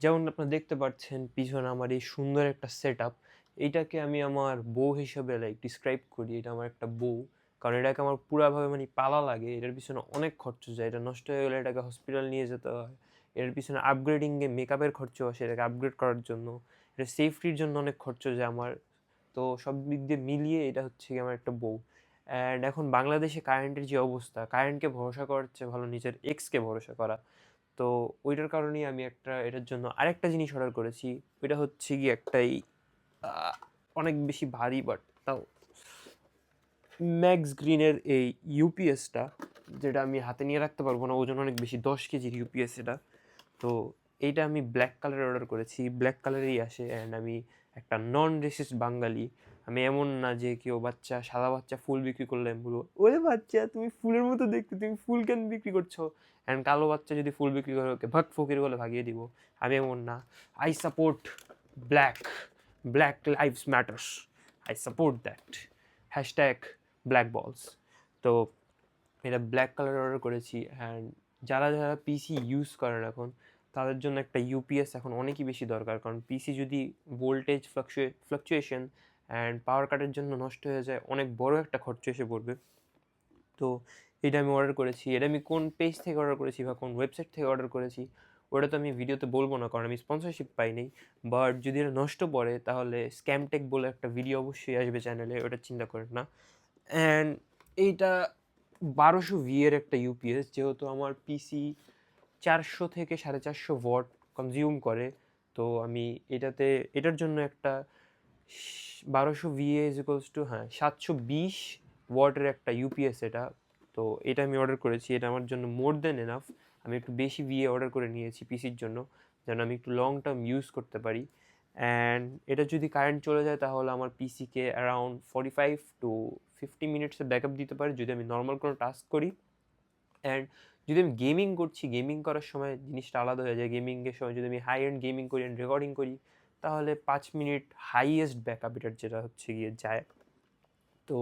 যেমন আপনারা দেখতে পাচ্ছেন পিছনে আমার এই সুন্দর একটা সেটআপ। এইটাকে আমি আমার বউ হিসেবে ডিসক্রাইব করি। এটা আমার একটা বউ। কারণ এটাকে আমার পুরাভাবে পালা লাগে। এটার পিছনে অনেক খরচ যায়। এটা নষ্ট হয়ে গেলে এটাকে হসপিটাল নিয়ে যেতে হয়। এর পিছনে আপগ্রেডিং এ মেকআপের খরচ আসে এটাকে আপগ্রেড করার জন্য। এটা সেফটির জন্য অনেক খরচ যায় আমার। তো সব দিক দিয়ে মিলিয়ে এটা হচ্ছে গিয়ে আমার একটা বউ। অ্যান্ড এখন বাংলাদেশে কারেন্টের যে অবস্থা, কারেন্টকে ভরসা করার চেয়ে ভালো নিজের এক্সকে ভরসা করা। তো ওইটার কারণেই আমি এটার জন্য আরেকটা জিনিস অর্ডার করেছি। ওইটা হচ্ছে গিয়ে একটাই অনেক বেশি ভারী বাট তাও ম্যাক্স গ্রিনের এই ইউপিএসটা, যেটা আমি হাতে নিয়ে রাখতে পারবো না, ওজন অনেক বেশি, 10 কেজির ইউপিএস এটা। তো এইটা আমি ব্ল্যাক কালারে অর্ডার করেছি, ব্ল্যাক কালারেই আসে। অ্যান্ড আমি একটা নন রেসিস্ট বাঙালি। আমি এমন না যে কেউ বাচ্চা সাদা বাচ্চা ফুল বিক্রি করলে আমি বলবো ওরে বাচ্চা তুমি ফুলের মতো দেখতে, তুমি ফুল কেন বিক্রি করছো। অ্যান্ড কালো বাচ্চা যদি ফুল বিক্রি করে ওকে ভাগ ফকির বলে ভাগিয়ে দিব। আমি এমন না। I support black, black lives matters, I support that, hashtag black বলস। তো এটা ব্ল্যাক কালার অর্ডার করেছি। অ্যান্ড যারা যারা পিসি ইউজ করেন এখন, তাদের জন্য একটা ইউপিএস এখন অনেকই বেশি দরকার। কারণ পিসি যদি ভোল্টেজ ফ্লাকচুয়েশন অ্যান্ড পাওয়ার কাটের জন্য নষ্ট হয়ে যায়, অনেক বড় একটা খরচ এসে পড়বে। তো এটা আমি অর্ডার করেছি। এটা আমি কোন পেজ থেকে অর্ডার করেছি বা কোন ওয়েবসাইট থেকে অর্ডার করেছি ওটা তো আমি ভিডিওতে বলবো না, কারণ আমি স্পন্সরশিপ পাইনি। বাট যদি এটা নষ্ট পড়ে তাহলে স্ক্যামটেক বলে একটা ভিডিও অবশ্যই আসবে চ্যানেলে, ওটা চিন্তা করেন না। অ্যান্ড এইটা 1200 এর একটা ইউপিএস, যেহেতু আমার পিসি 400 থেকে 450 ওয়াট কনজিউম করে। তো আমি এটার জন্য একটা 1200 ইজ ইকুয়ালস টু, হ্যাঁ, 720 ওয়াটের একটা ইউপিএস এটা। তো এটা আমি অর্ডার করেছি, এটা আমার জন্য মোর দেন এনাফ। আমি একটু বেশি অর্ডার করে নিয়েছি পিসির জন্য, যেন আমি একটু লং টার্ম ইউজ করতে পারি। অ্যান্ড এটা যদি কারেন্ট চলে যায় তাহলে আমার পিসিকে অ্যারাউন্ড 45 to 50 মিনিটসের ব্যাকআপ দিতে পারে যদি আমি নর্মাল কোনো টাস্ক করি। অ্যান্ড যদি আমি গেমিং করছি, গেমিং করার সময় জিনিসটা আলাদা হয়ে যায়। গেমিংয়ের সময় যদি আমি হাই এন্ড গেমিং করি অ্যান্ড রেকর্ডিং করি, তাহলে 5 মিনিট হাইয়েস্ট ব্যাকআপ এটার যেটা হচ্ছে গিয়ে যায়। তো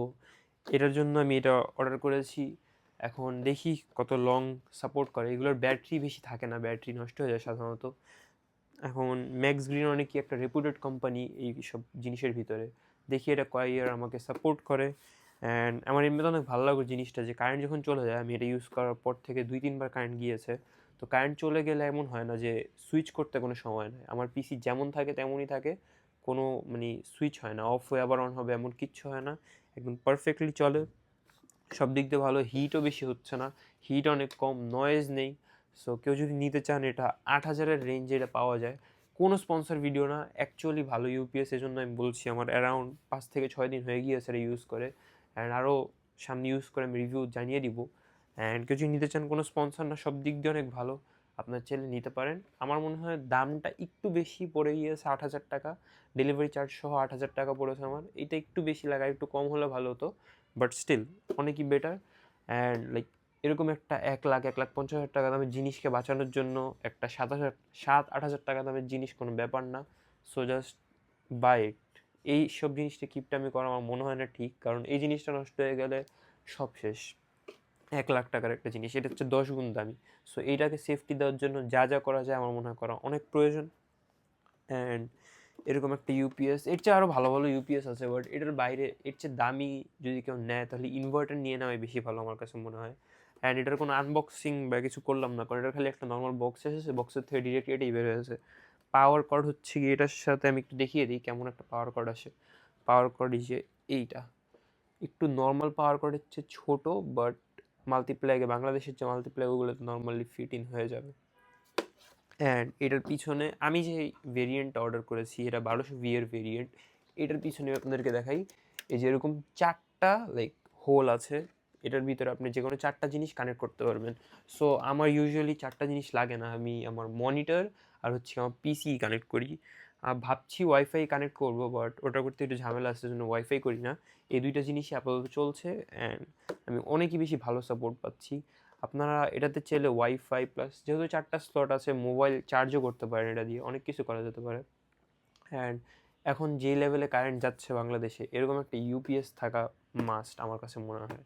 এটার জন্য আমি এটা অর্ডার করেছি। এখন দেখি কত লং সাপোর্ট করে। এগুলোর ব্যাটারি বেশি থাকে না, ব্যাটারি নষ্ট হয়ে যায় সাধারণত। এখন ম্যাক্স গ্রিন অনেকই একটা রেপুটেড কোম্পানি এই সব জিনিসের ভিতরে। দেখি এটা কয় ইয়ার আমাকে সাপোর্ট করে। অ্যান্ড আমার এমনিতে অনেক ভালো লাগে জিনিসটা, যে কারেন্ট যখন চলে যায়, আমি এটা ইউজ করার পর থেকে 2-3 বার কারেন্ট গিয়েছে। তো কারেন্ট চলে গেলে এমন হয় না যে সুইচ করতে কোনো সময় নেই, আমার পিসি যেমন থাকে তেমনই থাকে। কোনো সুইচ হয় না, অফ হয়ে আবার অন হবে এমন কিচ্ছু হয় না, একদম পারফেক্টলি চলে। সব দিক দিয়ে ভালো, হিটও বেশি হচ্ছে না, হিট অনেক কম, নয়েজ নেই। সো কেউ যদি নিতে চান, এটা 8,000-এর রেঞ্জে এটা পাওয়া যায়। কোনো স্পন্সর ভিডিও না, অ্যাকচুয়ালি ভালো ইউপিএস, এই জন্য আমি বলছি। আমার অ্যারাউন্ড 5 থেকে 6 দিন হয়ে গিয়েছে এটা ইউজ করে। অ্যান্ড আরও সামনে ইউজ করে আমি রিভিউ জানিয়ে দিব। অ্যান্ড কেউ যদি নিতে চান, কোনো স্পন্সর না, সব দিক দিয়ে অনেক ভালো, আপনার চাইলে নিতে পারেন। আমার মনে হয় দামটা একটু বেশি পড়ে গিয়েছে, 8,000 টাকা। ডেলিভারি চার্জ সহ 8,000 টাকা পড়েছে আমার। এটা একটু বেশি লাগা, একটু কম হলে ভালো হতো, বাট স্টিল অনেকই বেটার। অ্যান্ড এরকম একটা 1 লাখ 1,50,000 টাকা দামের জিনিসকে বাঁচানোর জন্য একটা 7,000 7-8,000 টাকা দামের জিনিস কোনো ব্যাপার না। সো জাস্ট বাই ইট। এই সব জিনিসটা কিপটামি করা আমার মনে হয় না ঠিক, কারণ এই জিনিসটা নষ্ট হয়ে গেলে সব শেষ। 1 লাখ টাকার একটা জিনিস, এটা হচ্ছে 10 গুণ দামি। সো এইটাকে সেফটি দেওয়ার জন্য যা যা করা যায় আমার মনে হয় করা অনেক প্রয়োজন। অ্যান্ড এরকম একটা ইউপিএস, এর চেয়ে আরও ভালো ভালো ইউপিএস আছে, বাট এটার বাইরে এর চেয়ে দামি যদি কেউ নেয় তাহলে ইনভার্টার নিয়ে নেওয়াই বেশি ভালো আমার কাছে মনে হয়। অ্যান্ড এটার কোনো আনবক্সিং বা কিছু করলাম না, কারণ এটার খালি একটা নর্মাল বক্স এসেছে, বক্সের থেকে ডিরেক্ট এটাই বের হয়েছে। পাওয়ার কর্ড হচ্ছে গিয়ে এটার সাথে, আমি একটু দেখিয়ে দিই কেমন একটা পাওয়ার কর্ড আসে। পাওয়ার কর্ড এই যে এইটা, একটু নর্মাল পাওয়ার কর্ডের চেয়ে ছোটো, বাট মাল্টিপ্লাগে বাংলাদেশের যে মাল্টিপ্লাই ওগুলোতে নর্মালি ফিট ইন হয়ে যাবে। অ্যান্ড এটার পিছনে আমি যে ভেরিয়েন্টটা অর্ডার করেছি, এটা 1200 এর ভেরিয়েন্ট। এটার পিছনে আপনাদেরকে দেখাই, এই যে এরকম 4টা হোল আছে। এটার ভিতরে আপনি যে কোনো 4টা জিনিস কানেক্ট করতে পারবেন। সো আমার ইউজুয়ালি 4টা জিনিস লাগে না, আমি আমার মনিটর আর হচ্ছে আমার পিসি কানেক্ট করি। ভাবছি ওয়াইফাই কানেক্ট করব, বাট ওটা করতে একটু ঝামেলা আছে, জন্য ওয়াইফাই করি না। এই দুইটা জিনিসই আপাতত চলছে। অ্যান্ড আমি অনেকই বেশি ভালো সাপোর্ট পাচ্ছি। আপনারা এটাতে চাইলে ওয়াইফাই প্লাস, যেহেতু 4টা স্লট আছে, মোবাইল চার্জও করতে পারেন, এটা দিয়ে অনেক কিছু করা যেতে পারে। অ্যান্ড এখন যে লেভেলে কারেন্ট যাচ্ছে বাংলাদেশে, এরকম একটা ইউপিএস থাকা মাস্ট আমার কাছে মনে হয়।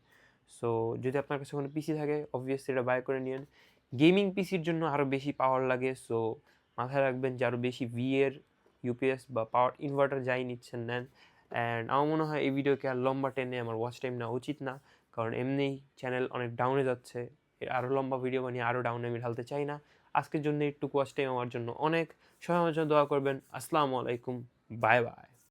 সো যদি আপনার কাছে কোনো পিসি থাকে, অবভিয়াসলি এটা বাই করে নিন। গেমিং পিসির জন্য আরও বেশি পাওয়ার লাগে, সো মাথায় রাখবেন যে আরও বেশি এর ইউপিএস বা পাওয়ার ইনভার্টার যাই নিচ্ছেন নেন। অ্যান্ড আমার মনে হয় এই ভিডিওকে আর লম্বা টেনে আমার ওয়াচ টাইম নেওয়া উচিত না, কারণ এমনিই চ্যানেল অনেক ডাউনে যাচ্ছে। আরও লম্বা ভিডিও বানিয়ে আরও ডাউনে আমি ঢালতে চাই না। আজকের জন্য একটু ওয়াচ টাইম আমার জন্য অনেক। সবাই আমার জন্য দোয়া করবেন। আসসালামু আলাইকুম, বাই বাই।